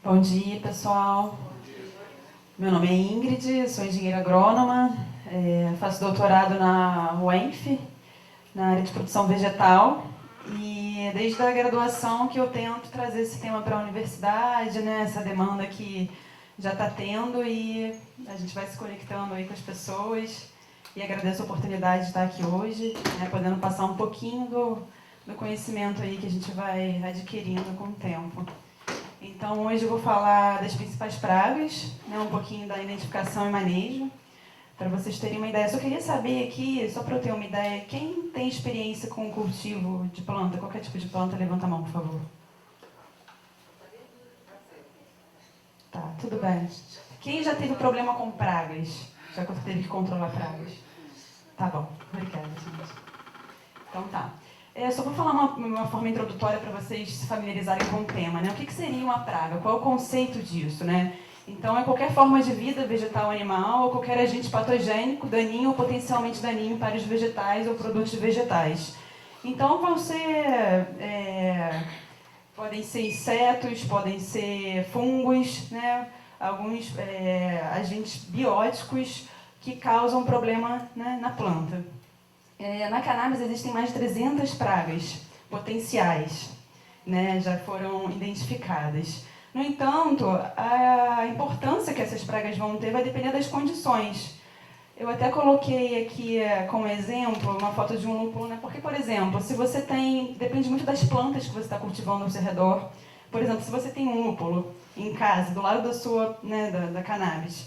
Bom dia, pessoal. Meu nome é Ingrid, sou engenheira agrônoma, faço doutorado na UENF, na área de produção vegetal, e desde a graduação que eu tento trazer esse tema para a universidade, né, essa demanda que já está tendo, e a gente vai se conectando aí com as pessoas, e agradeço a oportunidade de estar aqui hoje, né, podendo passar um pouquinho do conhecimento aí que a gente vai adquirindo com o tempo. Então, hoje eu vou falar das principais pragas, né, um pouquinho da identificação e manejo, para vocês terem uma ideia. Só queria saber aqui, só para eu ter uma ideia, quem tem experiência com o cultivo de planta, qualquer tipo de planta, levanta a mão, por favor. Tá, tudo bem. Quem já teve problema com pragas? Já teve que controlar pragas? Tá bom, obrigada, gente. Então tá. Só vou falar uma forma introdutória para vocês se familiarizarem com o tema, né? O que seria uma praga? Qual é o conceito disso, né? Então, é qualquer forma de vida, vegetal ou animal, ou qualquer agente patogênico, daninho ou potencialmente daninho para os vegetais ou produtos vegetais. Então, podem ser insetos, podem ser fungos, né? Alguns agentes bióticos que causam problema, né, na planta. Na cannabis existem mais de 300 pragas potenciais, né, já foram identificadas. No entanto, a importância que essas pragas vão ter vai depender das condições. Eu até coloquei aqui como exemplo uma foto de um lúpulo, né? Porque, por exemplo, se você tem... Depende muito das plantas que você está cultivando ao seu redor. Por exemplo, se você tem um lúpulo em casa, do lado da sua, né, da cannabis,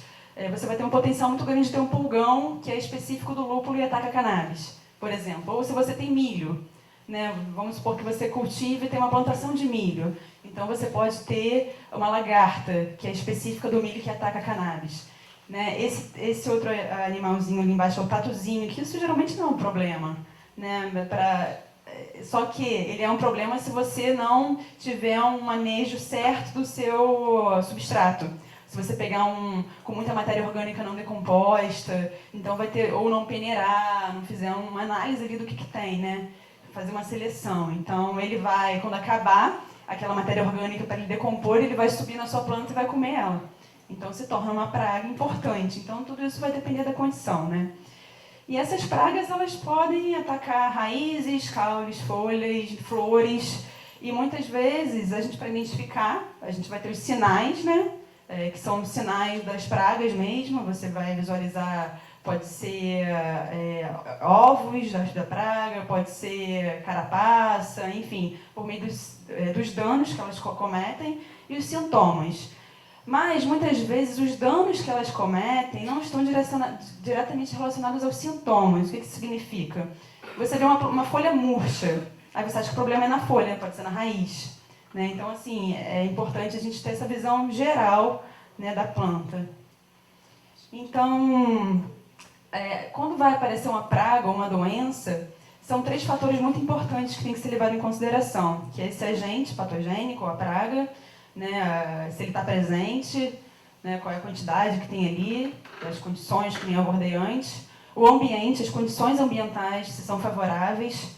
você vai ter um potencial muito grande de ter um pulgão que é específico do lúpulo e ataca a cannabis, por exemplo. Ou se você tem milho, né? Vamos supor que você cultive e tem uma plantação de milho. Então você pode ter uma lagarta, que é específica do milho que ataca a cannabis. Né? Esse outro animalzinho ali embaixo é o tatuzinho, que isso geralmente não é um problema. Né? Só que ele é um problema se você não tiver um manejo certo do seu substrato. Se você pegar com muita matéria orgânica não decomposta, então vai ter, ou não peneirar, não fizer uma análise ali do que tem, né? Fazer uma seleção. Então ele vai, quando acabar aquela matéria orgânica para ele decompor, ele vai subir na sua planta e vai comer ela. Então se torna uma praga importante. Então tudo isso vai depender da condição, né? E essas pragas, elas podem atacar raízes, caules, folhas, flores, e muitas vezes a gente, para identificar, a gente vai ter os sinais, né? Que são sinais das pragas mesmo. Você vai visualizar, pode ser ovos da praga, pode ser carapaça, enfim, por meio dos danos que elas cometem e os sintomas. Mas, muitas vezes, os danos que elas cometem não estão diretamente relacionados aos sintomas. O que isso significa? Você vê uma folha murcha, aí você acha que o problema é na folha, pode ser na raiz. Né? Então, assim, é importante a gente ter essa visão geral, né, da planta. Então, quando vai aparecer uma praga ou uma doença, são 3 fatores muito importantes que tem que ser levado em consideração, que é esse agente patogênico, a praga, né, se ele está presente, né, qual é a quantidade que tem ali, as condições que nem eu abordei antes, o ambiente, as condições ambientais, se são favoráveis,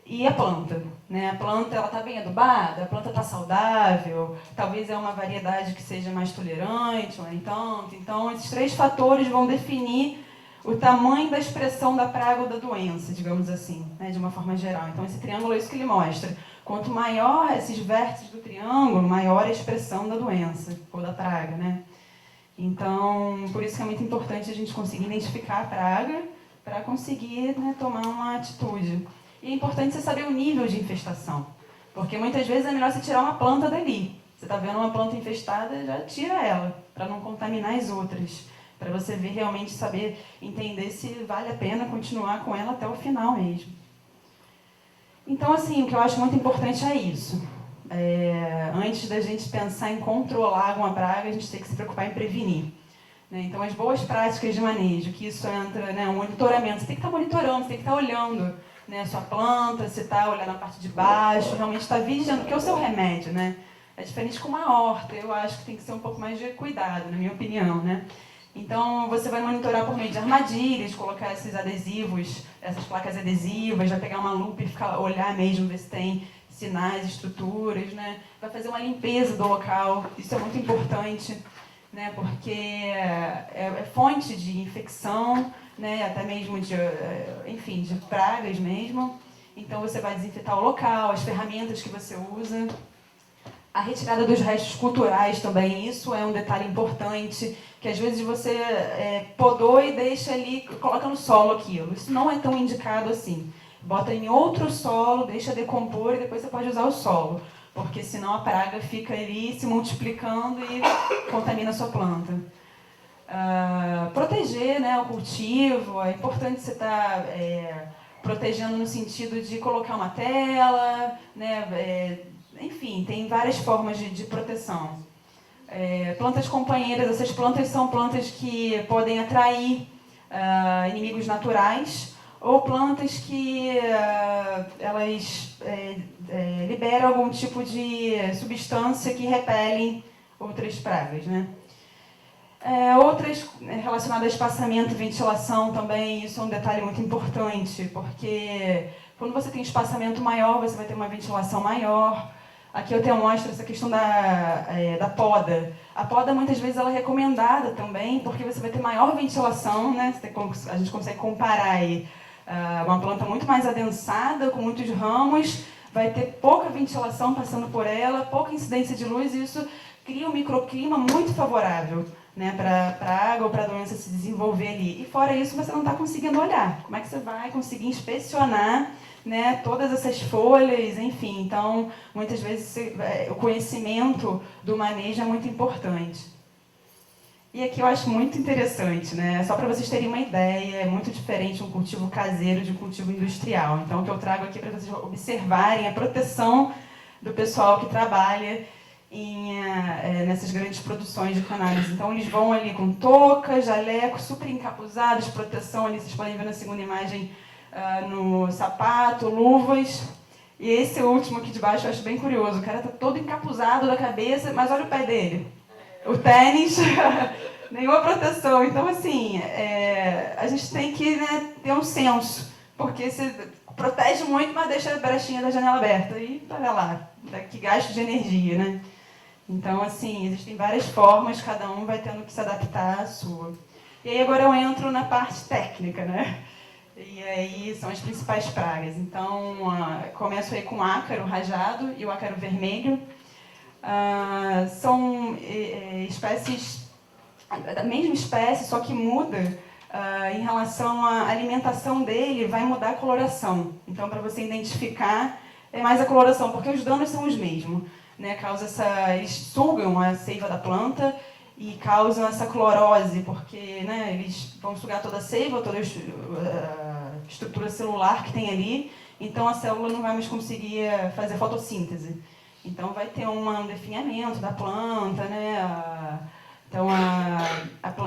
e a planta. Né? A planta está bem adubada, a planta está saudável, talvez é uma variedade que seja mais tolerante ou nem tanto. Então, esses 3 fatores vão definir o tamanho da expressão da praga ou da doença, digamos assim, né, de uma forma geral. Então, esse triângulo é isso que ele mostra. Quanto maior esses vértices do triângulo, maior a expressão da doença ou da praga. Né? Então, por isso que é muito importante a gente conseguir identificar a praga para conseguir, né, tomar uma atitude. E é importante você saber o nível de infestação, porque muitas vezes é melhor você tirar uma planta dali. Você está vendo uma planta infestada, já tira ela, para não contaminar as outras. Para você ver, realmente saber, entender se vale a pena continuar com ela até o final mesmo. Então, assim, o que eu acho muito importante é isso. Antes da gente pensar em controlar alguma praga, a gente tem que se preocupar em prevenir. Né? Então, as boas práticas de manejo, que isso entra, né, um monitoramento. Você tem que estar monitorando, você tem que estar olhando, né, a sua planta, você está olhando a parte de baixo, realmente está vigiando, porque é o seu remédio. Né? É diferente com uma horta, eu acho que tem que ser um pouco mais de cuidado, na minha opinião. Né? Então, você vai monitorar por meio de armadilhas, colocar esses adesivos, essas placas adesivas, vai pegar uma lupa e olhar mesmo, ver sinais, estruturas, né? Vai fazer uma limpeza do local, isso é muito importante, né? Porque é fonte de infecção, né? Até mesmo de, enfim, de pragas mesmo. Então você vai desinfetar o local, as ferramentas que você usa. A retirada dos restos culturais também, isso é um detalhe importante, que às vezes você podou e deixa ali, coloca no solo aquilo. Isso não é tão indicado assim. Bota em outro solo, deixa decompor e depois você pode usar o solo, porque senão a praga fica ali se multiplicando e contamina a sua planta. Proteger, né, o cultivo, é importante você estar protegendo no sentido de colocar uma tela, né, enfim, tem várias formas de proteção. Plantas companheiras, essas plantas são plantas que podem atrair inimigos naturais ou plantas que elas liberam algum tipo de substância que repelem outras pragas, né? Outras relacionadas a espaçamento e ventilação também, isso é um detalhe muito importante, porque quando você tem espaçamento maior, você vai ter uma ventilação maior. Aqui eu mostro essa questão da poda. A poda, muitas vezes, ela é recomendada também, porque você vai ter maior ventilação, né? A gente consegue comparar aí, uma planta muito mais adensada, com muitos ramos, vai ter pouca ventilação passando por ela, pouca incidência de luz, e isso cria um microclima muito favorável, né, para a água ou para a doença se desenvolver ali. E fora isso, você não está conseguindo olhar. Como é que você vai conseguir inspecionar, né, todas essas folhas, enfim. Então, muitas vezes, o conhecimento do manejo é muito importante. E aqui eu acho muito interessante, né? Só para vocês terem uma ideia, é muito diferente um cultivo caseiro de um cultivo industrial. Então, o que eu trago aqui para vocês observarem a proteção do pessoal que trabalha nessas grandes produções de cannabis. Então, eles vão ali com touca, jaleco, super encapuzados, proteção ali, vocês podem ver na segunda imagem, no sapato, luvas. E esse último aqui de baixo eu acho bem curioso. O cara está todo encapuzado da cabeça, mas olha o pé dele. O tênis, nenhuma proteção. Então, assim, a gente tem que, né, ter um senso, porque você protege muito, mas deixa a brechinha da janela aberta. E, olha lá, que gasto de energia, né? Então, assim, existem várias formas, cada um vai tendo que se adaptar à sua. E aí agora eu entro na parte técnica, né? E aí são as principais pragas. Então, começo aí com o ácaro rajado e o ácaro vermelho. São espécies da mesma espécie, só que muda em relação à alimentação dele, vai mudar a coloração. Então, para você identificar, é mais a coloração, porque os danos são os mesmos. Né, eles sugam a seiva da planta e causam essa clorose, porque, né, eles vão sugar toda a seiva, toda a estrutura celular que tem ali, então a célula não vai mais conseguir fazer fotossíntese. Então vai ter um definhamento da planta, né? Então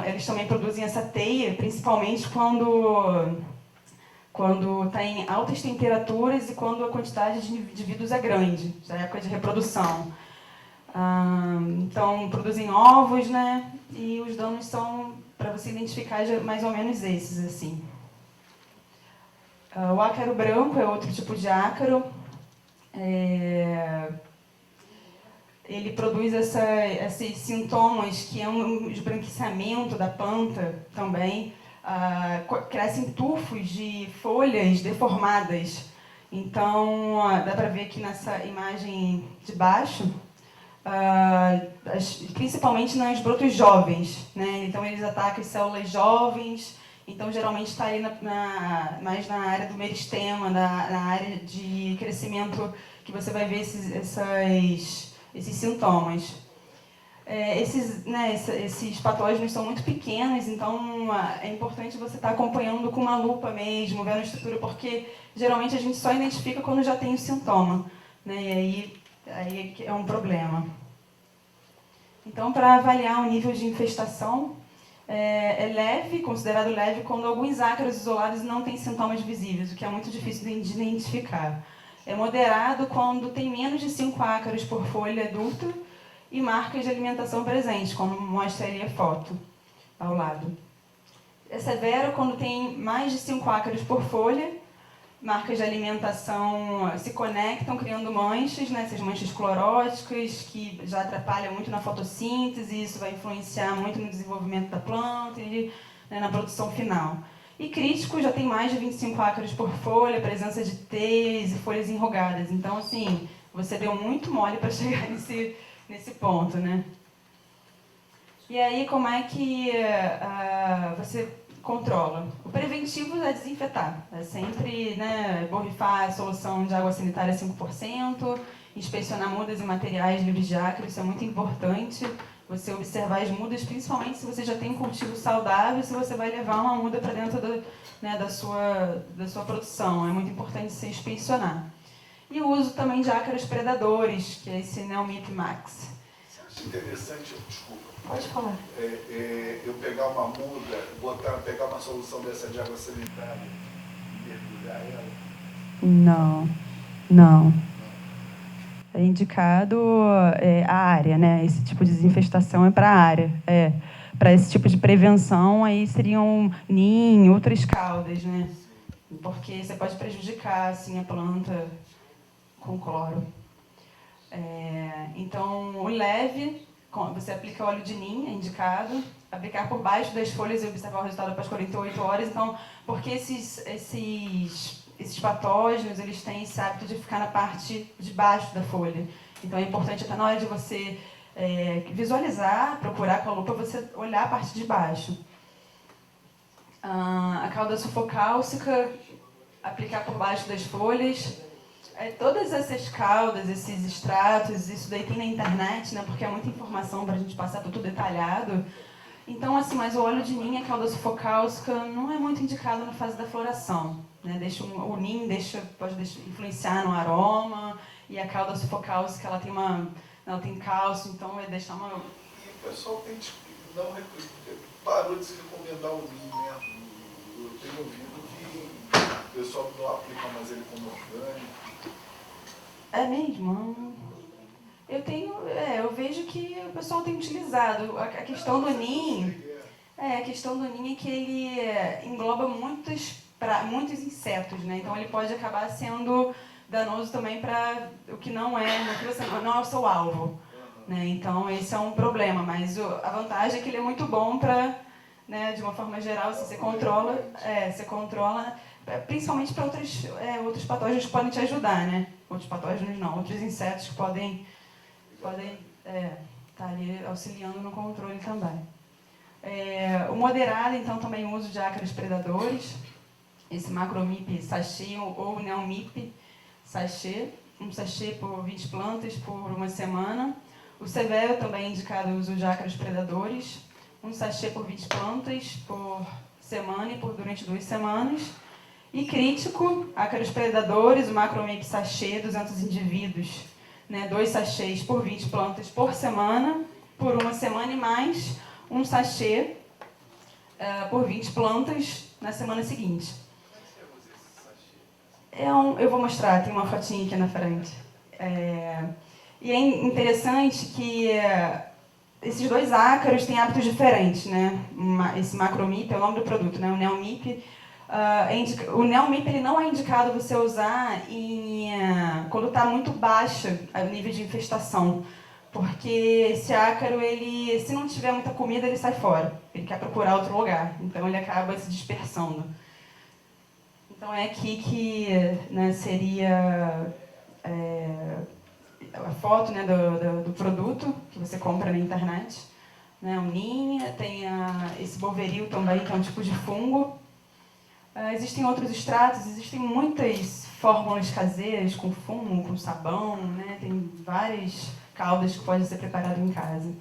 eles também produzem essa teia, principalmente quando está em altas temperaturas e quando a quantidade de indivíduos é grande, na época de reprodução. Então, produzem ovos, né? E os danos são, para você identificar, mais ou menos esses, assim. O ácaro branco é outro tipo de ácaro. Ele produz esses sintomas, que é um esbranquiçamento da planta também. Crescem tufos de folhas deformadas. Então, dá para ver aqui nessa imagem de baixo, principalmente nos brotos jovens, né? Então, eles atacam as células jovens. Então, geralmente está ali mais na área do meristema, na área de crescimento, que você vai ver esses sintomas. Esses patógenos são muito pequenos, então é importante você estar acompanhando com uma lupa mesmo, vendo a estrutura, porque geralmente a gente só identifica quando já tem o sintoma, né? E aí é um problema. Então, para avaliar o nível de infestação, é leve, considerado leve, quando alguns ácaros isolados não têm sintomas visíveis, o que é muito difícil de identificar. É moderado quando tem menos de 5 ácaros por folha adulta, e marcas de alimentação presentes, como mostra ali a foto ao lado. É severo quando tem mais de 5 ácaros por folha marcas de alimentação se conectam criando manchas, né, essas manchas cloróticas que já atrapalham muito na fotossíntese, e isso vai influenciar muito no desenvolvimento da planta e, né, na produção final. E crítico já tem mais de 25 ácaros por folha, presença de teias e folhas enrugadas. Então, assim, você deu muito mole para chegar nesse ponto, né? E aí, como é que você controla? O preventivo é desinfetar. É sempre, né, borrifar a solução de água sanitária 5%, inspecionar mudas e materiais livres de ácaro, isso é muito importante. Você observar as mudas, principalmente se você já tem um cultivo saudável, se você vai levar uma muda para dentro né, da sua produção. É muito importante você inspecionar. E o uso também de ácaros predadores, que é esse Neomyp Max. Você acha interessante, desculpa, Pode falar. eu pegar uma muda, pegar uma solução dessa de água sanitária e mergulhar ela? Não. É indicado a área, né? Esse tipo de desinfestação é para a área. Para esse tipo de prevenção, aí seriam NIM, outras caudas, né? Porque você pode prejudicar assim, a planta com cloro. Então, o leve, você aplica óleo de NIM, é indicado. Aplicar por baixo das folhas e observar o resultado após 48 horas. Então, porque esses patógenos, eles têm esse hábito de ficar na parte de baixo da folha. Então, é importante até na hora de você visualizar, procurar com a lupa, você olhar a parte de baixo. A cauda sulfocálcica, aplicar por baixo das folhas. Todas essas caudas, esses extratos, isso daí tem na internet, né, porque é muita informação para a gente passar tudo detalhado. Então, assim, mas o óleo de NIM, a cauda sulfocálcica, não é muito indicado na fase da floração. Né? O NIM pode influenciar no aroma, e a cauda sulfocálcica, ela tem cálcio, então vai deixar uma... E o pessoal parou de se recomendar o NIM, né? Eu tenho ouvido que o pessoal não aplica mais ele como orgânico. É mesmo? Eu vejo que o pessoal tem utilizado. A questão do NIM é que ele engloba muitos insetos, né? Então ele pode acabar sendo danoso também para o que não é o seu alvo, né? Então esse é um problema, mas a vantagem é que ele é muito bom para, né, de uma forma geral, se você controla, principalmente para outros patógenos que podem te ajudar, né? Outros patógenos não, outros insetos que podem estar ali auxiliando no controle também. O moderado, então, também o uso de ácaros predadores, esse Macromyp sachê ou Neomyp sachê, um sachê por 20 plantas por uma semana. O severo também é indicado o uso de ácaros predadores, um sachê por 20 plantas por semana e durante 2 semanas. E crítico, ácaros predadores, o Macromyp sachê, 200 indivíduos, né, 2 sachês por 20 plantas por semana, por uma semana, e mais um sachê por 20 plantas na semana seguinte. Eu vou mostrar, tem uma fotinha aqui na frente. E é interessante que esses 2 ácaros têm hábitos diferentes, né? Esse Macromyp é o nome do produto, né? O Neomyp. O Neomyp ele não é indicado você usar quando está muito baixa o nível de infestação, porque esse ácaro, se não tiver muita comida, ele sai fora, ele quer procurar outro lugar, então ele acaba se dispersando. Então é aqui que, né, seria a foto, né, do produto que você compra na internet, né, o NIM, tem esse Boveril também, que é um tipo de fungo. Existem outros extratos, existem muitas fórmulas caseiras com fumo, com sabão, né? Tem várias caldas que podem ser preparadas em casa.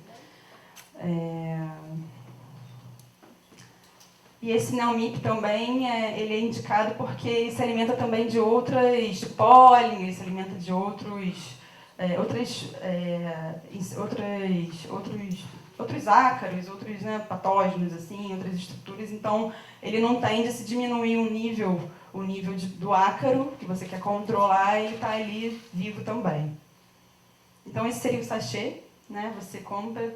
E esse Neomyp também, ele é indicado porque ele se alimenta também de pólen, ele se alimenta de outros ácaros, outros, né, patógenos, assim, outras estruturas. Então, ele não tende a se diminuir o nível do ácaro que você quer controlar, ele está ali vivo também. Então, esse seria o sachê, né? Você compra,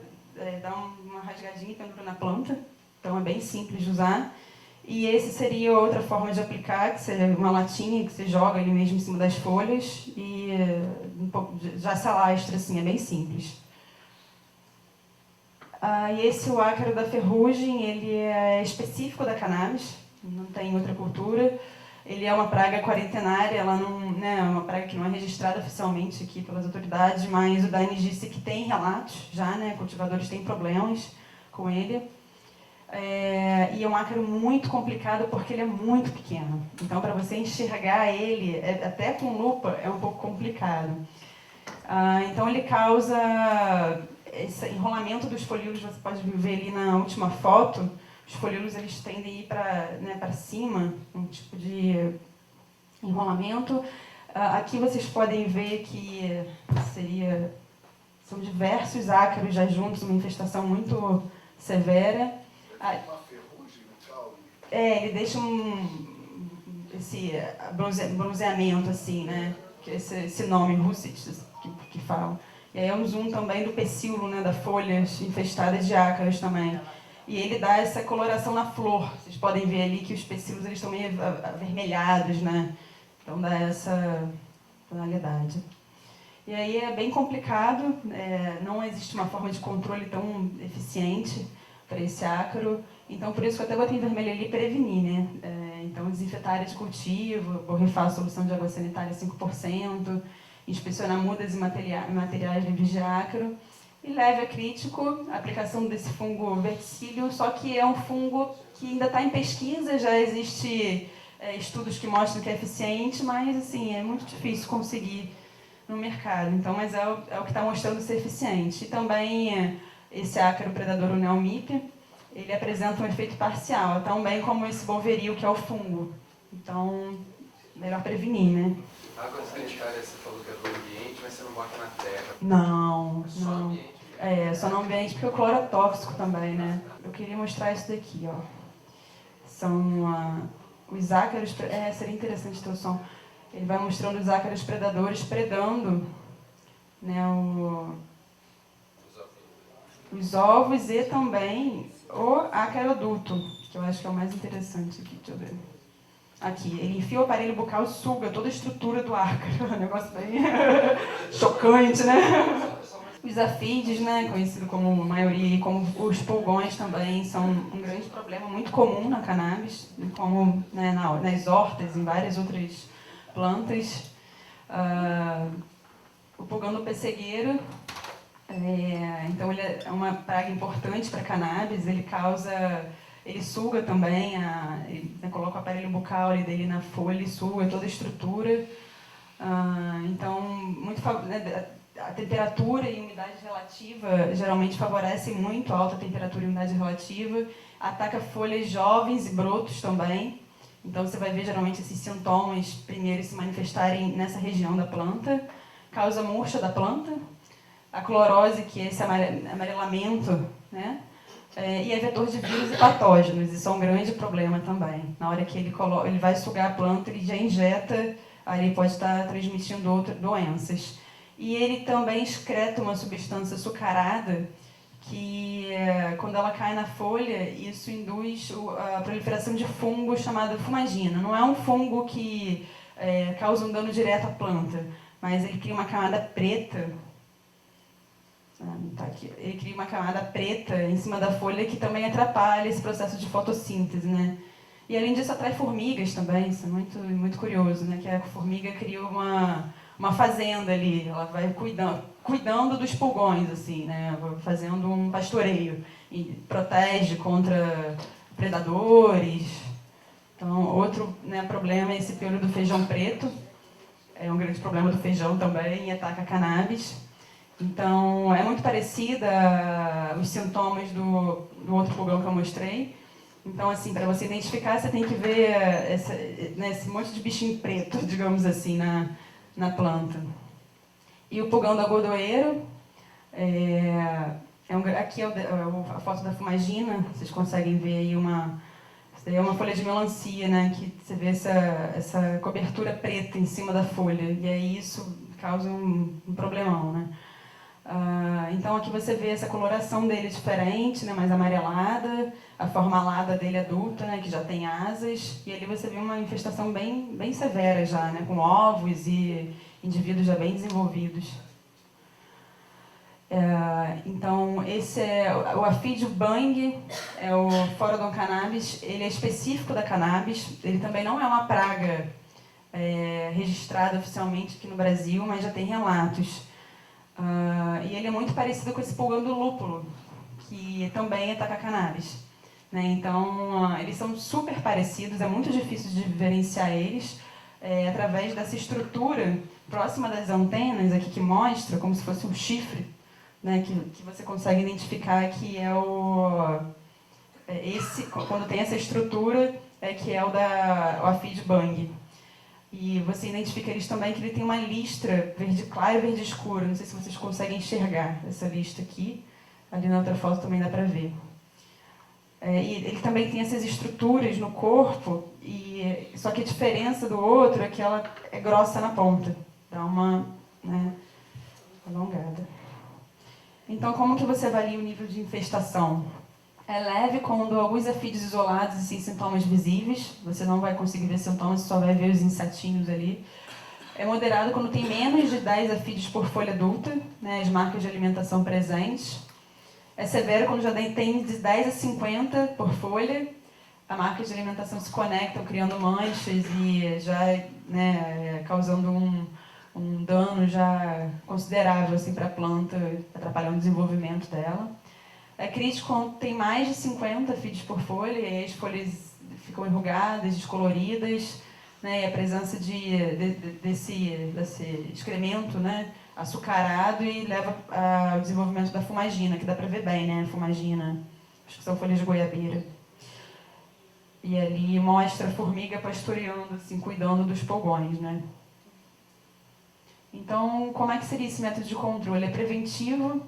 dá uma rasgadinha e pendura na planta. Então, é bem simples de usar. E esse seria outra forma de aplicar, que seria uma latinha que você joga ali mesmo em cima das folhas e já se alastra, assim, é bem simples. E esse, o ácaro da ferrugem, ele é específico da cannabis, não tem outra cultura. Ele é uma praga quarentenária, ela não, né, é uma praga que não é registrada oficialmente aqui pelas autoridades, mas o DANIS disse que tem relatos já, né, cultivadores têm problemas com ele. E é um ácaro muito complicado porque ele é muito pequeno. Então, para você enxergar ele, até com lupa, é um pouco complicado. Então, ele causa esse enrolamento dos folíolos. Você pode ver ali na última foto, os folíolos eles tendem a ir para cima, um tipo de enrolamento. Aqui vocês podem ver que são diversos ácaros já juntos, uma infestação muito severa. Uma ferrugem no caule? Ele deixa esse bronzeamento, assim, né? Esse nome, russets, que falam. E aí é um zoom também do pecíolo, né? Da folha infestada de ácaros também. E ele dá essa coloração na flor. Vocês podem ver ali que os pecíolos eles estão meio avermelhados, né? Então dá essa tonalidade. E aí é bem complicado, não existe uma forma de controle tão eficiente para esse ácaro. Então, por isso que eu até botei em vermelho ali, prevenir, né? Então, desinfetar a área de cultivo, borrifar a solução de água sanitária 5%, inspecionar mudas e materiais livres de ácaro. E leve a crítico a aplicação desse fungo verticílio, só que é um fungo que ainda está em pesquisa, já existe estudos que mostram que é eficiente, mas assim, é muito difícil conseguir no mercado. Então, mas é o que está mostrando ser eficiente. E também esse ácaro predador, o Neomypia, ele apresenta um efeito parcial, tão bem como esse boveril, que é o fungo. Então, melhor prevenir, né? A água sanitária, você falou que é do ambiente, mas você não bota na terra. Não, só não. Ambiente. Só no ambiente, porque o cloro é tóxico também, né? Eu queria mostrar isso daqui, ó. São os ácaros... seria interessante ter o som. Ele vai mostrando os ácaros predadores predando, né, os ovos e também o ácaro-adulto, que eu acho que é o mais interessante aqui. Deixa eu ver. Aqui, ele enfia o aparelho bucal e suga toda a estrutura do ácaro. É um negócio bem chocante, né? Os afídeos, né, conhecido como maioria, e como os pulgões também, são um grande problema muito comum na cannabis, como né, nas hortas, em várias outras plantas. O pulgão do pessegueiro, então ele é uma praga importante para a cannabis, ele suga também, ele coloca o aparelho bucal dele na folha e suga toda a estrutura. Então, a temperatura e umidade relativa geralmente favorecem muito a alta temperatura e umidade relativa. Ataca folhas jovens e brotos também. Então, você vai ver geralmente esses sintomas primeiro se manifestarem nessa região da planta. Causa murcha da planta. A clorose, que é esse amarelamento, né? E é vetor de vírus e patógenos. Isso é um grande problema também. Na hora que ele vai sugar a planta, ele já injeta, aí ele pode estar transmitindo outras doenças. E ele também excreta uma substância açucarada que, quando ela cai na folha, isso induz a proliferação de fungo chamado fumagina. Não é um fungo que causa um dano direto à planta, mas ele cria uma camada preta. Tá aqui. Ele cria uma camada preta em cima da folha que também atrapalha esse processo de fotossíntese, né? E além disso atrai formigas também, isso é muito, muito curioso, né? Que a formiga cria uma fazenda ali, ela vai cuidando dos pulgões, assim, né? Fazendo um pastoreio e protege contra predadores. Então, outro, né, problema é esse piolho do feijão preto, é um grande problema do feijão também e ataca a cannabis. Então, é muito parecida os sintomas do outro pulgão que eu mostrei. Então, assim, para você identificar, você tem que ver esse monte de bichinho preto, digamos assim, na planta. E o pulgão do agodoeiro, aqui é a foto da fumagina, vocês conseguem ver aí isso daí é uma folha de melancia, né, que você vê essa cobertura preta em cima da folha, e aí isso causa um problemão, né. Então aqui você vê essa coloração dele diferente, né, mais amarelada, a forma alada dele adulta, né, que já tem asas, e ali você vê uma infestação bem severa já, né, com ovos e indivíduos já bem desenvolvidos. Então esse é o Aphid bung, é o Phorodon cannabis, ele é específico da cannabis, ele também não é uma praga registrada oficialmente aqui no Brasil, mas já tem relatos. E ele é muito parecido com esse pulgão do lúpulo, que também ataca a cannabis. Né? Então, eles são super parecidos, é muito difícil de diferenciar eles através dessa estrutura próxima das antenas, aqui que mostra como se fosse um chifre, né? que você consegue identificar que é quando tem essa estrutura, que é o Aphid bung. E você identifica eles também que ele tem uma listra verde claro e verde escuro. Não sei se vocês conseguem enxergar essa lista aqui. Ali na outra foto também dá para ver. E ele também tem essas estruturas no corpo, só que a diferença do outro é que ela é grossa na ponta. Dá uma alongada. Então, como que você avalia o nível de infestação? É leve quando alguns afídeos isolados e sem sintomas visíveis. Você não vai conseguir ver sintomas, você só vai ver os insetinhos ali. É moderado quando tem menos de 10 afídeos por folha adulta, né, as marcas de alimentação presentes. É severo quando já tem de 10 a 50 por folha. As marcas de alimentação se conectam, criando manchas e já causando um dano já considerável assim, para a planta, atrapalhando o desenvolvimento dela. É crítico quando tem mais de 50 afídeos por folha, e as folhas ficam enrugadas, descoloridas, né, e a presença desse excremento, né, açucarado, e leva ao desenvolvimento da fumagina, que dá para ver bem, né, fumagina, acho que são folhas de goiabeira. E ali mostra a formiga pastoreando, assim, cuidando dos pulgões, né. Então, como é que seria esse método de controle? É preventivo,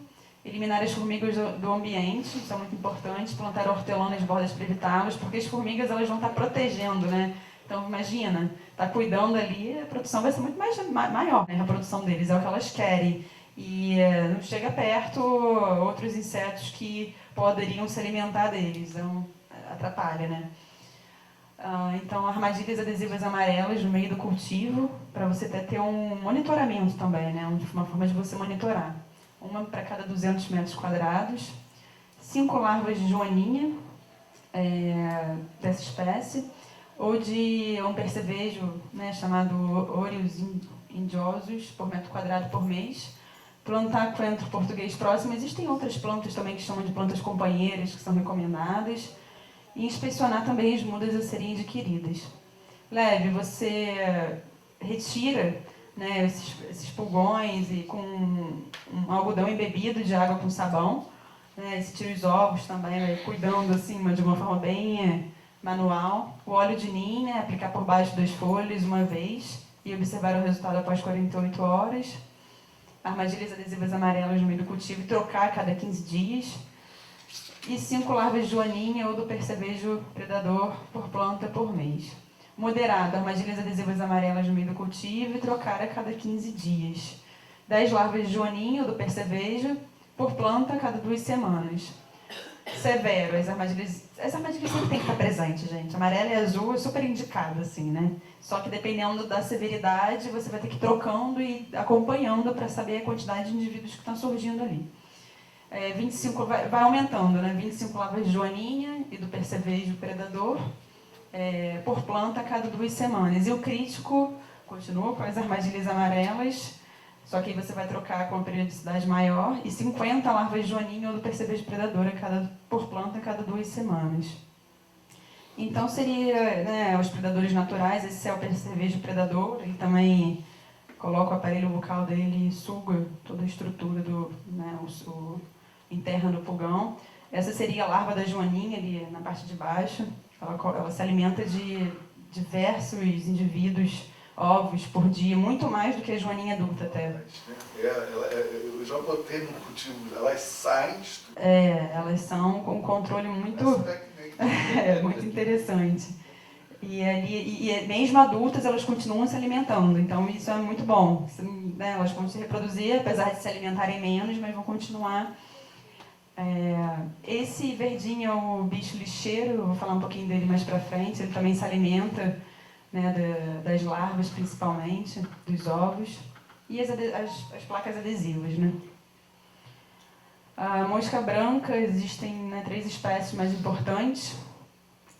eliminar as formigas do ambiente, isso é muito importante, plantar hortelã nas bordas para evitá-las, porque as formigas elas vão estar protegendo, né? Então, imagina, tá cuidando ali, a produção vai ser muito maior, né? A produção deles é o que elas querem. E não chega perto outros insetos que poderiam se alimentar deles, então atrapalha, né? Então, armadilhas adesivas amarelas no meio do cultivo, para você ter um monitoramento também, né? Uma forma de você monitorar. Uma para cada 200 metros quadrados, 5 larvas de joaninha dessa espécie, ou de um percevejo, né, chamado Orius indiosus por metro quadrado por mês. Plantar coentro português próximo. Existem outras plantas também que chamam de plantas companheiras, que são recomendadas. E inspecionar também as mudas a serem adquiridas. Leve, você retira, né, esses pulgões e com um algodão embebido de água com sabão. Né, você tira os ovos também, né, cuidando assim, de uma forma bem manual. O óleo de nim, né, aplicar por baixo das folhas uma vez e observar o resultado após 48 horas. Armadilhas adesivas amarelas no meio do cultivo e trocar a cada 15 dias. E 5 larvas de joaninha ou do percevejo predador por planta por mês. Moderado, armadilhas adesivas amarelas no meio do cultivo e trocar a cada 15 dias. 10 larvas de joaninha ou do percevejo por planta a cada 2 semanas. Severo, as armadilhas sempre tem que estar presentes, gente. Amarela e azul é super indicado, assim, né? Só que dependendo da severidade, você vai ter que ir trocando e acompanhando para saber a quantidade de indivíduos que estão surgindo ali. 25, vai aumentando, né? 25 larvas de joaninha e do percevejo predador por planta a cada 2 semanas. E o crítico continua com as armadilhas amarelas, só que aí você vai trocar com uma periodicidade maior, e 50 larvas de joaninha ou do percevejo predador por planta a cada 2 semanas. Então seria, né, os predadores naturais, esse é o percevejo predador, ele também coloca o aparelho bucal dele e suga toda a estrutura o interna do pulgão. Essa seria a larva da joaninha ali na parte de baixo. Ela se alimenta de diversos indivíduos, ovos por dia, muito mais do que a joaninha adulta até. Eu já botei no cultivo, elas saem... Elas são com um controle muito, muito interessante. E mesmo adultas, elas continuam se alimentando. Então, isso é muito bom. Né? Elas vão se reproduzir, apesar de se alimentarem menos, mas vão continuar. Esse verdinho é o bicho lixeiro, eu vou falar um pouquinho dele mais pra frente. Ele também se alimenta, né, das larvas, principalmente, dos ovos. E as placas adesivas, né? A mosca branca, existem, né, 3 espécies mais importantes.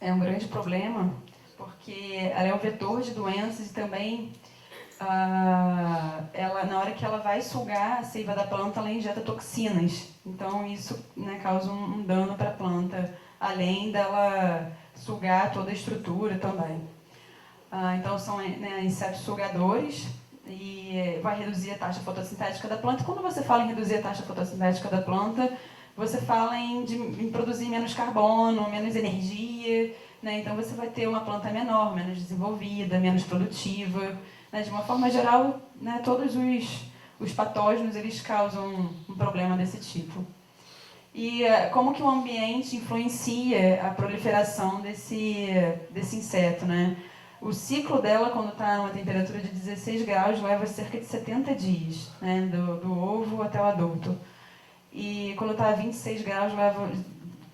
É um grande problema, porque ela é um vetor de doenças e também, ela, na hora que ela vai sugar a seiva da planta, ela injeta toxinas. Então, isso, né, causa um dano para a planta, além dela sugar toda a estrutura também. Então, são, né, insetos sugadores e vai reduzir a taxa fotossintética da planta. Quando você fala em reduzir a taxa fotossintética da planta, você fala em produzir menos carbono, menos energia, né? Então você vai ter uma planta menor, menos desenvolvida, menos produtiva. Né? De uma forma geral, né, todos os patógenos eles causam um problema desse tipo. E como que o ambiente influencia a proliferação desse inseto, né? O ciclo dela, quando está numa temperatura de 16 graus, leva cerca de 70 dias, né? Do ovo até o adulto. E quando está a 26 graus,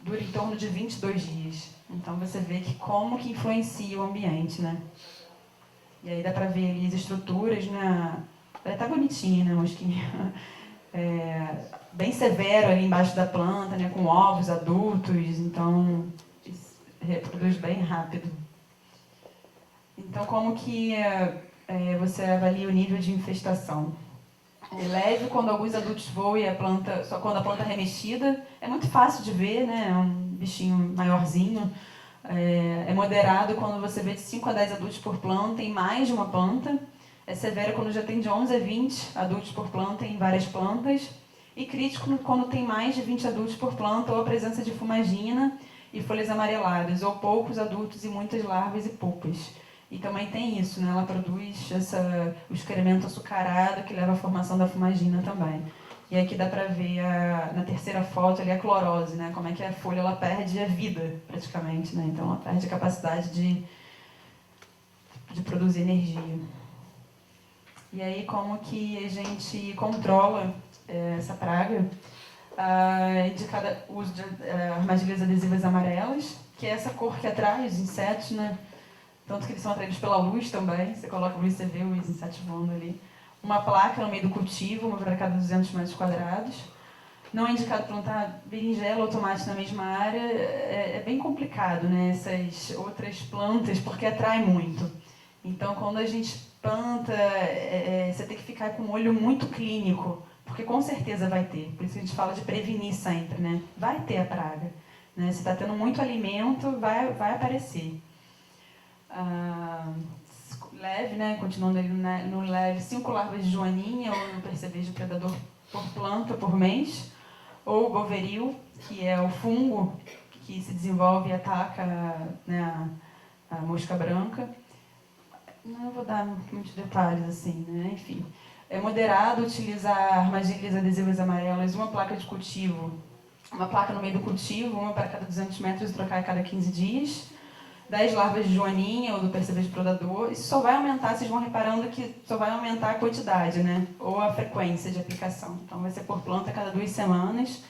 dura em torno de 22 dias. Então você vê que como que influencia o ambiente, né? E aí dá para ver ali as estruturas, né? Ela tá bonitinha, né, mosquinha? Bem severo ali embaixo da planta, né? Com ovos adultos, então reproduz bem rápido. Então como que você avalia o nível de infestação? É leve quando alguns adultos voam e só quando a planta é remexida. É muito fácil de ver, né? É um bichinho maiorzinho. É moderado quando você vê de 5 a 10 adultos por planta em mais de uma planta. É severo quando já tem de 11 a 20 adultos por planta em várias plantas. E crítico quando tem mais de 20 adultos por planta ou a presença de fumagina e folhas amareladas, ou poucos adultos e muitas larvas e pupas. E também tem isso, né? Ela produz o excremento açucarado que leva à formação da fumagina também. E aqui dá para ver na terceira foto ali a clorose, né? Como é que a folha ela perde a vida, praticamente, né? Então ela perde a capacidade de produzir energia. E aí como que a gente controla essa praga? Indicada o uso de armadilhas adesivas amarelas, que é essa cor que atrai os insetos, né? Tanto que eles são atraídos pela luz também. Você coloca a luz e você vê os insetos voando ali. Uma placa no meio do cultivo, uma para cada 200 metros quadrados. Não é indicado plantar berinjela ou tomate na mesma área. É bem complicado, né? Essas outras plantas, porque atrai muito. Então, quando a gente planta, você tem que ficar com um olho muito clínico, porque com certeza vai ter. Por isso que a gente fala de prevenir sempre, né? Vai ter a praga. Né? Se está tendo muito alimento, vai aparecer. Leve, né? Continuando ali no leve, 5 larvas de joaninha ou no percevejo predador por planta por mês, ou boveril, que é o fungo que se desenvolve e ataca, né, a mosca branca. Não vou dar muitos detalhes assim, né? Enfim. É moderado utilizar armadilhas adesivas amarelas, uma placa de cultivo, uma placa no meio do cultivo, uma para cada 200 metros e trocar a cada 15 dias. 10 larvas de joaninha ou do percevejo predador. Isso só vai aumentar, vocês vão reparando que só vai aumentar a quantidade, né? Ou a frequência de aplicação. Então vai ser por planta a cada 2 semanas.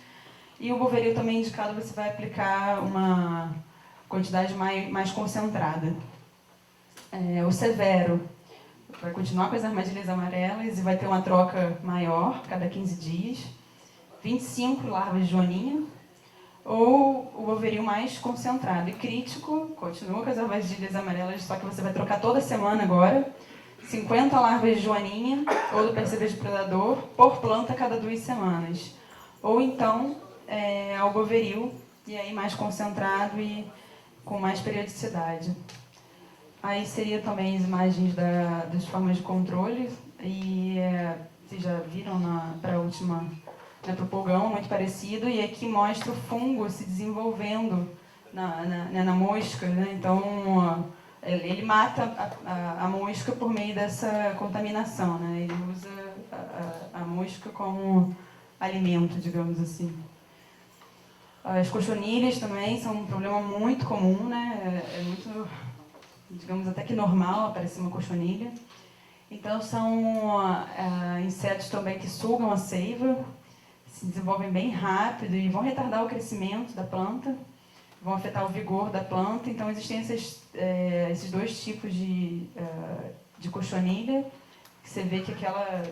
E o boveril também é indicado, você vai aplicar uma quantidade mais concentrada. O severo vai continuar com as armadilhas amarelas e vai ter uma troca maior, cada 15 dias. 25 larvas de joaninha. Ou o boveril mais concentrado e crítico, continua com as armadilhas amarelas, só que você vai trocar toda semana agora. 50 larvas de joaninha ou do percevejo predador por planta a cada 2 semanas. Ou então, ao boveril, e aí mais concentrado e com mais periodicidade. Aí seria também as imagens das formas de controle. E vocês já viram para a última, né, para o pulgão, muito parecido. E aqui mostra o fungo se desenvolvendo na mosca. Né? Então, ele mata a mosca por meio dessa contaminação. Né? Ele usa a mosca como alimento, digamos assim. As cochonilhas também são um problema muito comum, né? É muito digamos até que normal aparecer uma cochonilha. Então são insetos também que sugam a seiva, se desenvolvem bem rápido e vão retardar o crescimento da planta, vão afetar o vigor da planta. Então existem esses dois tipos de cochonilha, que você vê que a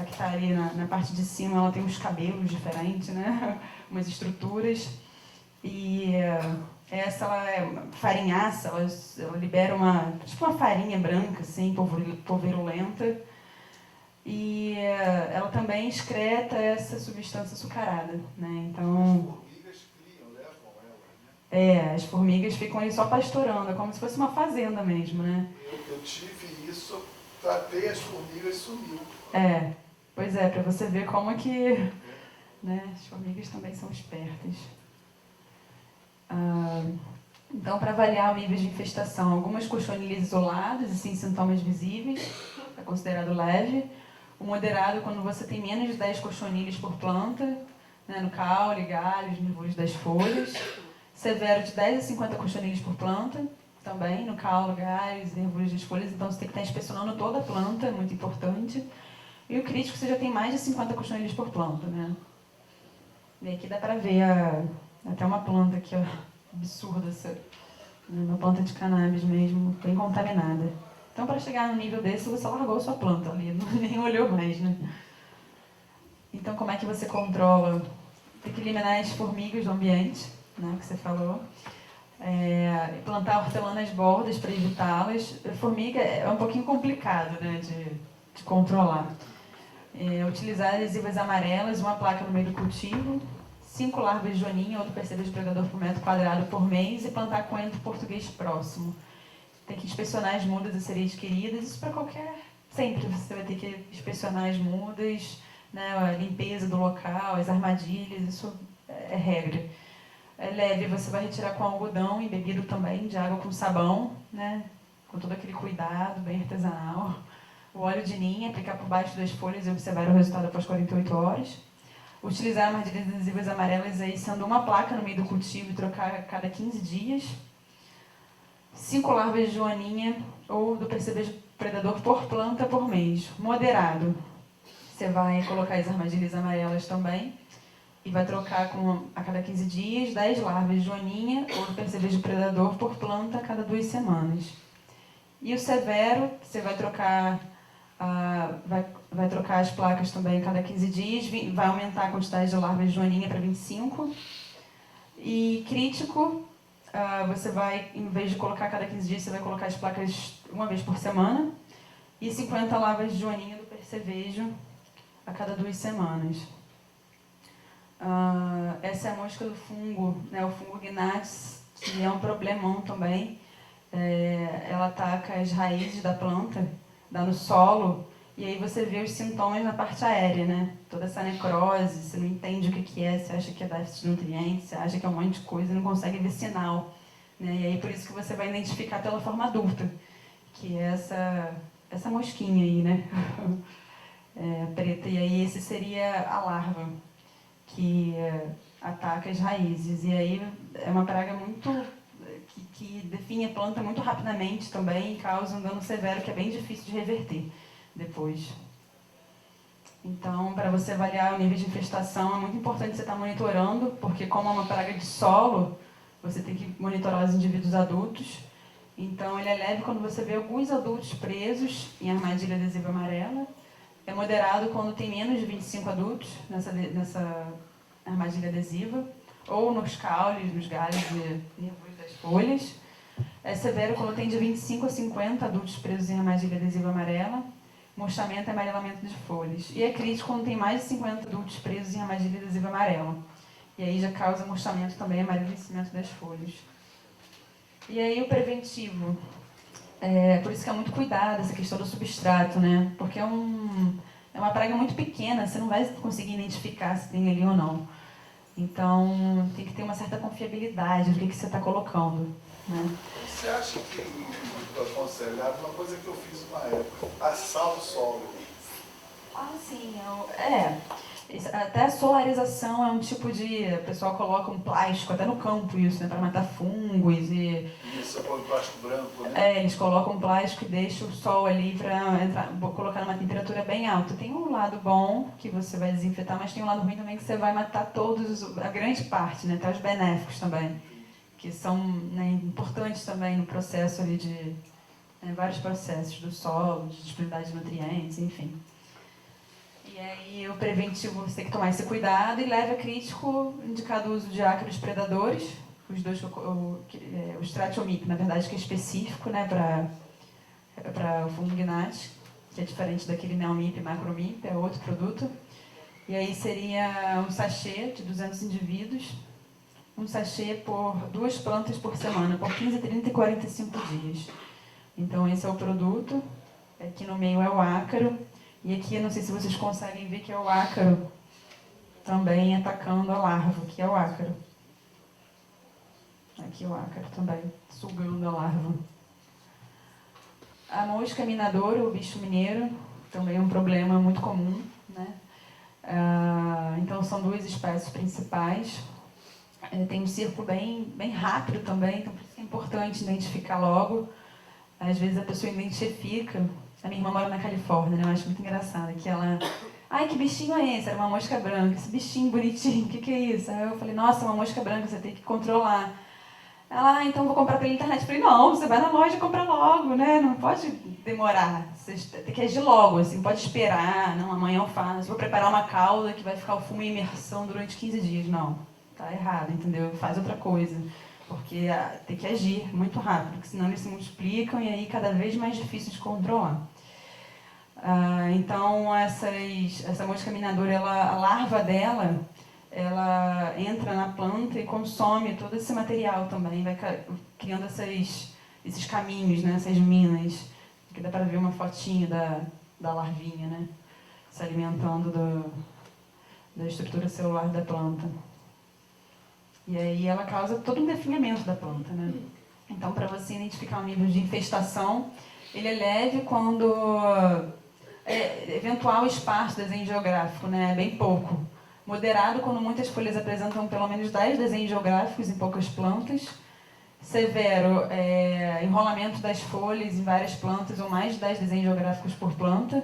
que está ali na parte de cima, ela tem uns cabelos diferentes, né? Umas estruturas. E essa, ela é farinhaça, ela libera tipo uma farinha branca, assim, pulverulenta. E ela também excreta essa substância açucarada, né? Então, As formigas criam, levam ela, né? as formigas ficam ali só pastorando, é como se fosse uma fazenda mesmo, né? Eu tive isso, tratei as formigas e sumiu. Pois é, para você ver como que, né, as formigas também são espertas. Então, para avaliar o nível de infestação, algumas cochonilhas isoladas e sem sintomas visíveis, é considerado leve. O moderado, quando você tem menos de 10 cochonilhas por planta, né, no caule, galhos, nervos das folhas. Severo, de 10 a 50 cochonilhas por planta, também no caule, galhos, nervos das folhas. Então, você tem que estar inspecionando toda a planta, é muito importante. E o crítico, você já tem mais de 50 cochonilhas por planta, né? E aqui dá para ver até uma planta aqui, ó, absurda, uma planta de cannabis mesmo, bem contaminada. Então, para chegar no nível desse, você largou sua planta ali, nem olhou mais, né? Então, como é que você controla? Tem que eliminar as formigas do ambiente, né, que você falou. Plantar hortelã nas bordas para evitá-las. A formiga é um pouquinho complicado, né, de controlar. Utilizar adesivas amarelas, uma placa no meio do cultivo, 5 larvas de joaninha ou do percevejo predador por metro quadrado por mês e plantar coentro português próximo. Tem que inspecionar as mudas a serem adquiridas, isso para sempre você vai ter que inspecionar as mudas, né, a limpeza do local, as armadilhas, isso é regra. É leve, você vai retirar com algodão embebido também de água com sabão, né, com todo aquele cuidado, bem artesanal. O óleo de ninho, aplicar por baixo das folhas e observar o resultado após 48 horas. Utilizar armadilhas adesivas amarelas, aí, sendo uma placa no meio do cultivo e trocar a cada 15 dias. 5 larvas de joaninha ou do percevejo predador por planta por mês. Moderado. Você vai colocar as armadilhas amarelas também e vai trocar a cada 15 dias 10 larvas de joaninha ou do percevejo predador por planta a cada 2 semanas. E o severo, você vai trocar vai trocar as placas também a cada 15 dias, vai aumentar a quantidade de larvas de joaninha para 25. E crítico, você vai, em vez de colocar a cada 15 dias, você vai colocar as placas uma vez por semana. E 50 larvas de joaninha do percevejo a cada 2 semanas. Essa é a mosca do fungo, né, o fungo Gnats, que é um problemão também. Ela ataca as raízes da planta, dá no solo, e aí você vê os sintomas na parte aérea, né? Toda essa necrose, você não entende o que é, você acha que é déficit de nutrientes, você acha que é um monte de coisa e não consegue ver sinal, né? E aí por isso que você vai identificar pela forma adulta, que é essa mosquinha aí, né? Preta. E aí esse seria a larva, que ataca as raízes. E aí é uma praga muito que define a planta muito rapidamente também e causa um dano severo que é bem difícil de reverter depois. Então, para você avaliar o nível de infestação, é muito importante você estar monitorando, porque como é uma praga de solo, você tem que monitorar os indivíduos adultos. Então, ele é leve quando você vê alguns adultos presos em armadilha adesiva amarela. É moderado quando tem menos de 25 adultos nessa armadilha adesiva, ou nos caules, nos galhos e nervos das folhas. É severo quando tem de 25 a 50 adultos presos em armadilha adesiva amarela, murchamento e amarelamento de folhas. E é crítico quando tem mais de 50 adultos presos em armadilha adesiva amarela. E aí já causa murchamento também e amarelecimento das folhas. E aí o preventivo. Por isso que é muito cuidado essa questão do substrato, né? Porque é uma praga muito pequena, você não vai conseguir identificar se tem ali ou não. Então, tem que ter uma certa confiabilidade no que você está colocando, né? Você acha que é aconselhável uma coisa que eu fiz uma época, assar o solo? Sim, Até a solarização é um tipo de... O pessoal coloca um plástico, até no campo isso, né? Para matar fungos e... Isso, põe plástico branco, né? eles colocam um plástico e deixam o sol ali para colocar numa temperatura bem alta. Tem um lado bom, que você vai desinfetar, mas tem um lado ruim também, que você vai matar a grande parte, né? Até os benéficos também, que são, né, importantes também no processo ali de... vários processos do solo, de disponibilidade de nutrientes, enfim. E aí o preventivo você tem que tomar esse cuidado, e leve a crítico indicado o uso de ácaros predadores, os dois, o Stratiomyces, na verdade, que é específico, né, para o fungo gnat, que é diferente daquele Neomyces e Macromyces, é outro produto. E aí seria um sachê de 200 indivíduos, um sachê por 2 plantas por semana, por 15, 30 e 45 dias. Então esse é o produto, aqui no meio é o ácaro, e aqui eu não sei se vocês conseguem ver que é o ácaro também atacando a larva, que é o ácaro. Aqui o ácaro também, sugando a larva. A mosca minadora, o bicho mineiro, também é um problema muito comum, né? Então são 2 espécies principais. Tem um círculo bem rápido também, então por isso que é importante identificar logo. Às vezes a pessoa identifica. A minha irmã mora na Califórnia, né? Eu acho muito engraçado que ela... Ai, que bichinho é esse? Era uma mosca branca. Esse bichinho bonitinho, o que é isso? Aí eu falei, nossa, uma mosca branca, você tem que controlar. Ela, então vou comprar pela internet. Eu falei, não, você vai na loja e compra logo, né? Não pode demorar. Você tem que agir logo, assim, pode esperar. Não, amanhã eu faço. Vou preparar uma calda que vai ficar o fumo em imersão durante 15 dias. Não, tá errado, entendeu? Faz outra coisa. Porque tem que agir muito rápido, porque senão eles se multiplicam e aí cada vez mais difícil de controlar. Então, essa mosca minadora, a larva dela, ela entra na planta e consome todo esse material também, vai criando esses caminhos, né, essas minas. Aqui dá para ver uma fotinha da larvinha, né, se alimentando da estrutura celular da planta. E aí ela causa todo um definhamento da planta, né? Então, para você identificar o nível de infestação, ele é leve quando eventual esparso desenho geográfico, né? É bem pouco. Moderado quando muitas folhas apresentam pelo menos 10 desenhos geográficos em poucas plantas. Severo, enrolamento das folhas em várias plantas ou mais de 10 desenhos geográficos por planta.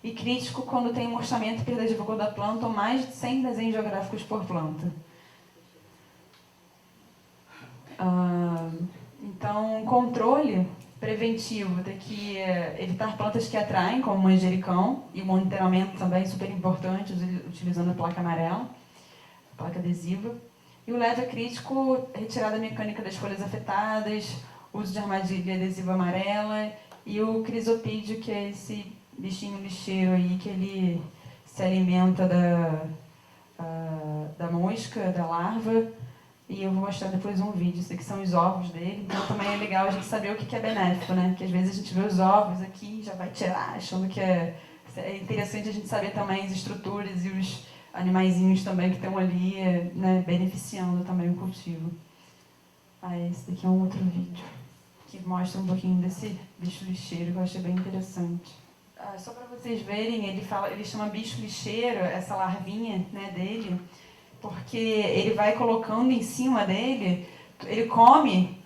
E crítico quando tem murchamento e perda de vigor da planta ou mais de 100 desenhos geográficos por planta. Então, controle preventivo tem que evitar plantas que atraem, como manjericão, e o monitoramento também é super importante, utilizando a placa amarela, a placa adesiva. E o leve crítico, retirada mecânica das folhas afetadas, uso de armadilha adesiva amarela, e o crisopídeo, que é esse bichinho lixeiro aí, que ele se alimenta da mosca, da larva. E eu vou mostrar depois um vídeo, isso aqui são os ovos dele, então também é legal a gente saber o que é benéfico, né? Porque às vezes a gente vê os ovos aqui e já vai tirar, achando que é interessante a gente saber também as estruturas e os animaizinhos também que estão ali, né, beneficiando também o cultivo. Esse daqui é um outro vídeo, que mostra um pouquinho desse bicho lixeiro, que eu achei bem interessante. Só para vocês verem, ele chama bicho lixeiro, essa larvinha, né, dele, porque ele vai colocando em cima dele, ele come,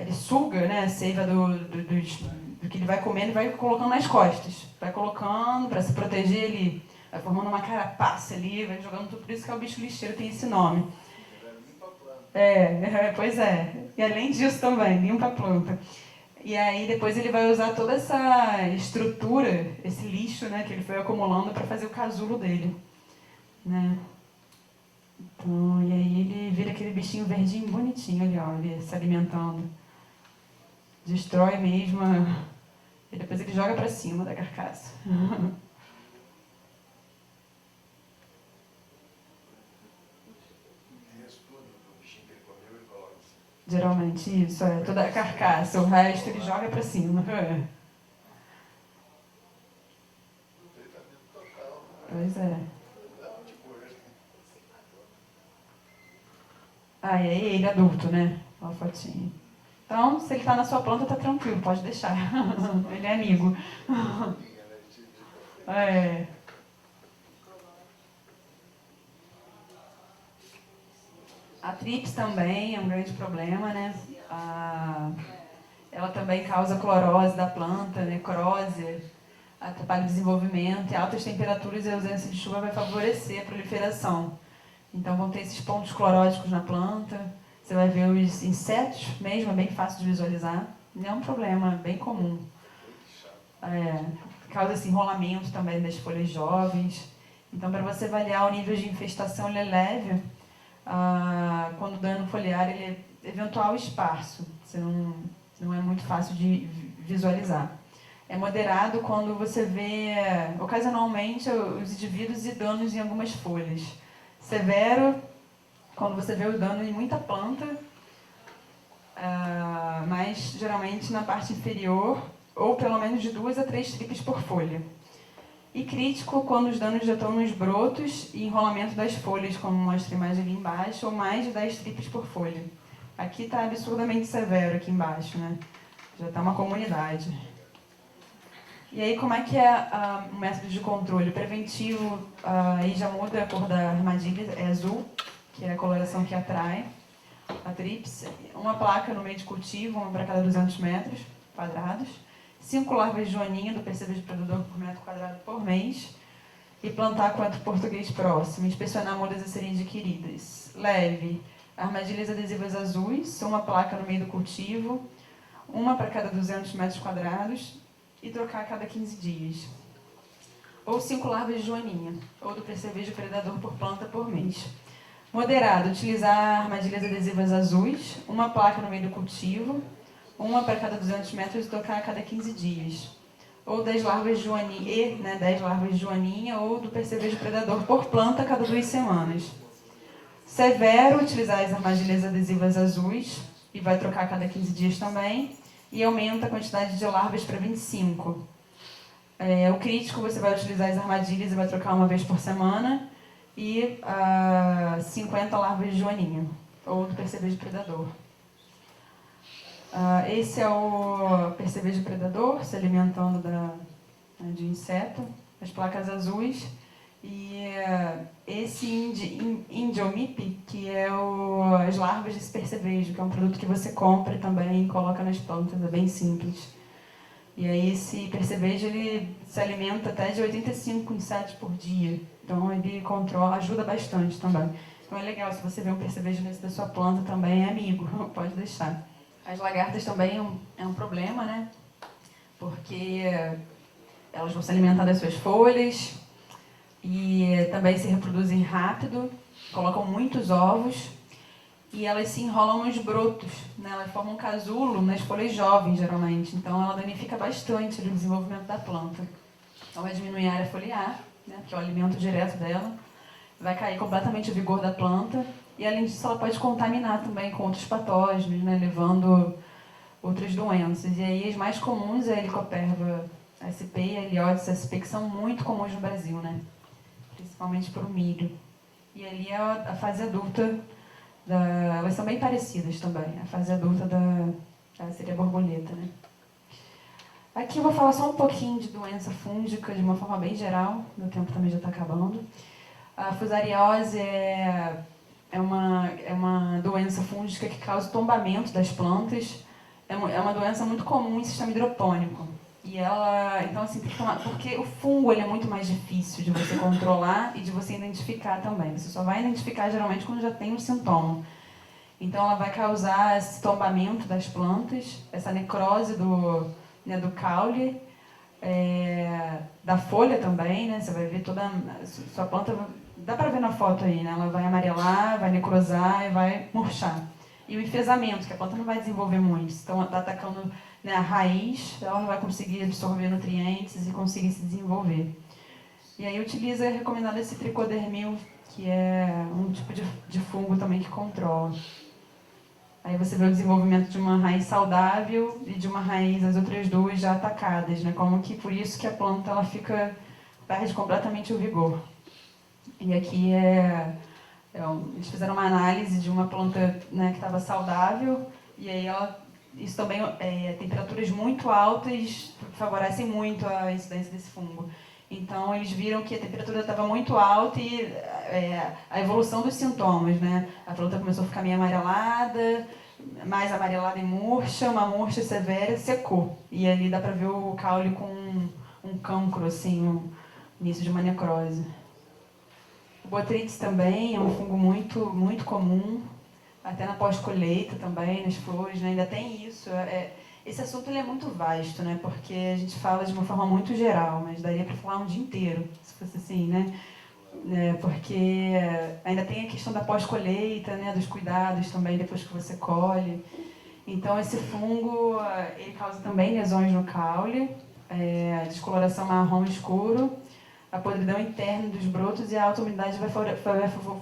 ele suga, né, a seiva do que ele vai comendo e vai colocando nas costas. Vai colocando para se proteger, ele vai formando uma carapaça ali, vai jogando tudo. Por isso que é o bicho lixeiro, tem esse nome. Pois é. E além disso também, limpa a planta. E aí depois ele vai usar toda essa estrutura, esse lixo, né, que ele foi acumulando para fazer o casulo dele, né? Então, e aí ele vira aquele bichinho verdinho bonitinho ali, ó, ele se alimentando. Destrói mesmo, e depois ele joga pra cima da carcaça. Geralmente isso, toda a carcaça, o resto ele joga pra cima. Pois é. E aí ele adulto, né? Olha a fotinha. Então, se ele tá na sua planta, tá tranquilo, pode deixar. Ele é amigo. A trips também é um grande problema, né? Ela também causa clorose da planta, necrose, atrapalha o desenvolvimento, e altas temperaturas e a ausência de chuva vai favorecer a proliferação. Então vão ter esses pontos cloróticos na planta, você vai ver os insetos mesmo, é bem fácil de visualizar, não é um problema, é bem comum. Causa esse enrolamento também das folhas jovens. Então, para você avaliar o nível de infestação, ele é leve, quando o dano foliar ele é eventual e esparso, você não é muito fácil de visualizar. É moderado quando você vê, ocasionalmente, os indivíduos e danos em algumas folhas. Severo, quando você vê o dano em muita planta, mas geralmente na parte inferior, ou pelo menos de 2 a 3 tripes por folha. E crítico quando os danos já estão nos brotos e enrolamento das folhas, como mostra a imagem ali embaixo, ou mais de 10 tripes por folha. Aqui está absurdamente severo, aqui embaixo, né? Já está uma comunidade. E aí, como é que é o método de controle? O preventivo, aí já muda a cor da armadilha, é azul, que é a coloração que atrai a trips. Uma placa no meio de cultivo, uma para cada 200 metros quadrados. 5 larvas de joaninha do percevejo predador por metro quadrado por mês. E plantar quanto português próximo. Inspecionar mudas a serem adquiridas. Leve, armadilhas adesivas azuis, uma placa no meio do cultivo, uma para cada 200 metros quadrados e trocar a cada 15 dias. Ou 5 larvas de joaninha, ou do percevejo predador por planta por mês. Moderado, utilizar armadilhas adesivas azuis, uma placa no meio do cultivo, uma para cada 200 metros e trocar a cada 15 dias. Ou 10 larvas de joaninha, 10 larvas de joaninha, ou do percevejo predador por planta a cada 2 semanas. Severo, utilizar as armadilhas adesivas azuis, e vai trocar a cada 15 dias também, e aumenta a quantidade de larvas para 25. O crítico, você vai utilizar as armadilhas e vai trocar uma vez por semana, e 50 larvas de joaninha, ou do percevejo predador. Esse é o percevejo predador, se alimentando de inseto, as placas azuis. E esse Indiomip, que é as larvas desse percevejo, que é um produto que você compra também e coloca nas plantas, é bem simples. E aí esse percevejo ele se alimenta até de 85 insetos por dia, então ele ajuda bastante também. Então é legal, se você vê um percevejo nesse da sua planta também, é amigo, pode deixar. As lagartas também é um problema, né? Porque elas vão se alimentar das suas folhas e também se reproduzem rápido, colocam muitos ovos e elas se enrolam nos brotos, né? Elas formam um casulo nas folhas jovens, geralmente. Então ela danifica bastante o desenvolvimento da planta. Então vai diminuir a área foliar, né? Que é o alimento direto dela. Vai cair completamente o vigor da planta. E, além disso, ela pode contaminar também com outros patógenos, né, levando outras doenças. E aí, as mais comuns é a Helicoperva SP e a Heliotis SP, que são muito comuns no Brasil, né, principalmente para o milho. E ali é a fase adulta, elas são bem parecidas também, a fase adulta seria a borboleta, né. Aqui eu vou falar só um pouquinho de doença fúngica, de uma forma bem geral, meu tempo também já está acabando. A fusariose é uma doença fúngica que causa tombamento das plantas. É uma doença muito comum em sistema hidropônico. E então assim, porque o fungo ele é muito mais difícil de você controlar e de você identificar também. Você só vai identificar geralmente quando já tem um sintoma. Então ela vai causar esse tombamento das plantas, essa necrose do caule, da folha também, né? Você vai ver toda a sua planta. Dá para ver na foto aí, né? Ela vai amarelar, vai necrosar e vai murchar. E o enfesamento, que a planta não vai desenvolver muito. Então, está atacando, né, a raiz, ela não vai conseguir absorver nutrientes e conseguir se desenvolver. E aí é recomendado esse tricodermil, que é um tipo de fungo também que controla. Aí você vê o desenvolvimento de uma raiz saudável e de uma raiz, as outras duas já atacadas, né? Como que por isso que a planta ela perde completamente o vigor. E aqui eles fizeram uma análise de uma planta, né, que estava saudável, e aí isso também, temperaturas muito altas favorecem muito a incidência desse fungo. Então, eles viram que a temperatura estava muito alta e a evolução dos sintomas, né? A planta começou a ficar meio amarelada, mais amarelada e murcha, uma murcha severa, secou. E ali dá para ver o caule com um cancro, assim, um início de uma necrose. O Botrytis também é um fungo muito comum, até na pós-colheita também, nas flores, né? Ainda tem isso. Esse assunto ele é muito vasto, né? Porque a gente fala de uma forma muito geral, mas daria para falar um dia inteiro, se fosse assim, né? Porque ainda tem a questão da pós-colheita, né? Dos cuidados também depois que você colhe. Então, esse fungo, ele causa também lesões no caule, descoloração marrom escuro, a podridão interna dos brotos e a alta umidade vai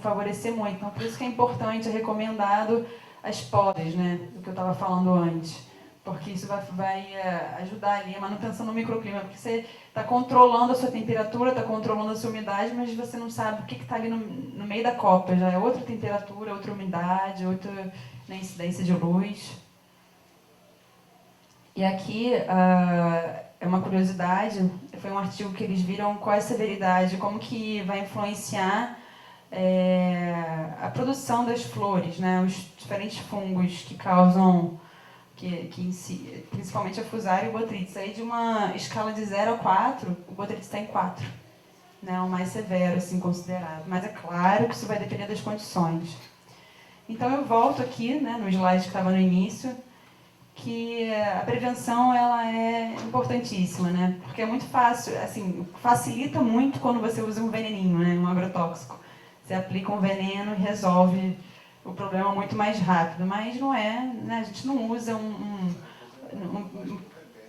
favorecer muito. Então, por isso que é importante, é recomendado as podas, né? Do que eu estava falando antes. Porque isso vai ajudar ali a manutenção do microclima, porque você está controlando a sua temperatura, está controlando a sua umidade, mas você não sabe o que está ali no meio da copa. Já é outra temperatura, outra umidade, outra, né, incidência de luz. E aqui é uma curiosidade, foi um artigo que eles viram qual é a severidade, como que vai influenciar a produção das flores, né, os diferentes fungos que causam... principalmente a Fusarium e o Botrytis. Aí de uma escala de 0 a 4, o Botrytis está em 4. Né, o mais severo, assim, considerado. Mas é claro que isso vai depender das condições. Então eu volto aqui, né, no slide que estava no início, que a prevenção ela é importantíssima, né? Porque é muito fácil, assim, facilita muito quando você usa um veneninho, né, um agrotóxico. Você aplica um veneno e resolve o problema muito mais rápido, mas não é, né? A gente não usa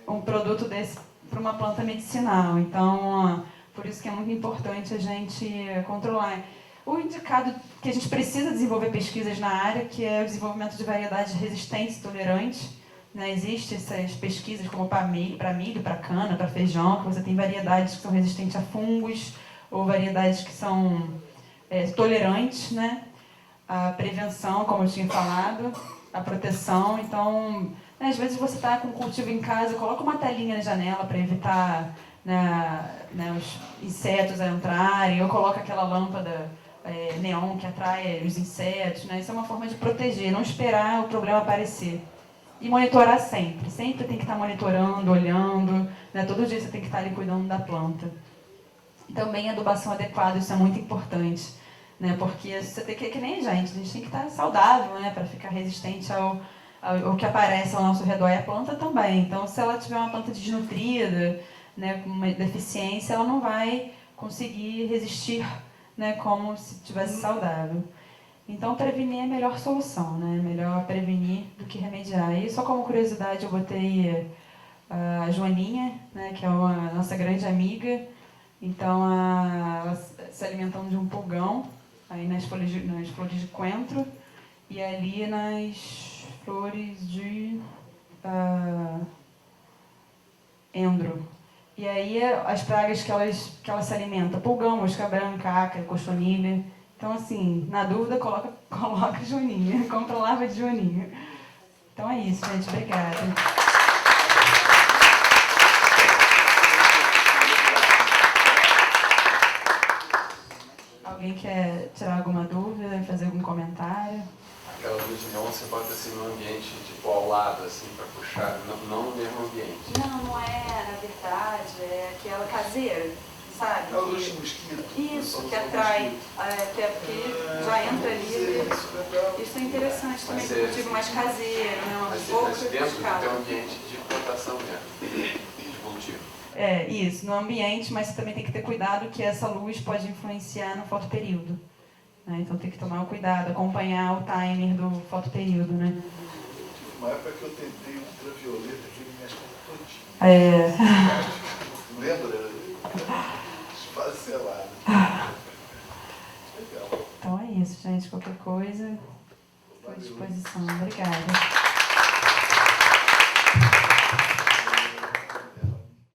um produto desse para uma planta medicinal, então por isso que é muito importante a gente controlar. O indicado que a gente precisa desenvolver pesquisas na área, que é o desenvolvimento de variedades resistentes e tolerantes, né? Existem essas pesquisas como para milho, para cana, para feijão, que você tem variedades que são resistentes a fungos, ou variedades que são tolerantes, né? A prevenção, como eu tinha falado, a proteção. Então, né, às vezes você está com cultivo em casa, coloca uma telinha na janela para evitar, né, os insetos a entrarem, ou coloca aquela lâmpada neon que atrai os insetos. Né? Isso é uma forma de proteger, não esperar o problema aparecer. E monitorar sempre. Sempre tem que estar monitorando, olhando. Né? Todo dia você tem que estar ali cuidando da planta. Também adubação adequada, isso é muito importante. Né? Porque você tem que nem a gente tem que estar saudável, né? Para ficar resistente ao que aparece ao nosso redor, e a planta também. Então, se ela tiver uma planta desnutrida, né, com uma deficiência, ela não vai conseguir resistir, né, como se estivesse saudável. Então, prevenir é a melhor solução, né? Melhor prevenir do que remediar. E só como curiosidade, eu botei a Joaninha, né, que é uma nossa grande amiga. Então, ela se alimentando de um pulgão, aí nas flores de coentro, e ali nas flores de endro. E aí as pragas que ela se alimenta, pulgão, mosca branca, ácaro, cochonilha. Então, assim, na dúvida, coloca joaninha, compra larva de joaninha. Então é isso, gente. Obrigada. Alguém quer tirar alguma dúvida, fazer algum comentário? Aquela luz de neon você bota assim no ambiente, tipo, ao lado, assim, para puxar, não no mesmo ambiente. Não é, na verdade, é aquela caseira, sabe? É a luz de mosquito. Isso, que atrai, porque já entra ali. Isso é interessante também, que cultivo mais caseiro, né? Uma pouca Mas dentro do teu ambiente de plantação mesmo, de cultivo. Isso, no ambiente, mas você também tem que ter cuidado que essa luz pode influenciar no fotoperíodo. Né? Então tem que tomar o cuidado, acompanhar o timer do fotoperíodo, né? Uma época que eu tentei ultravioleta, que ele minhas plantas todinhas. Lembra? Esfacelado. Legal. Então é isso, gente. Qualquer coisa, estou à disposição. Obrigada.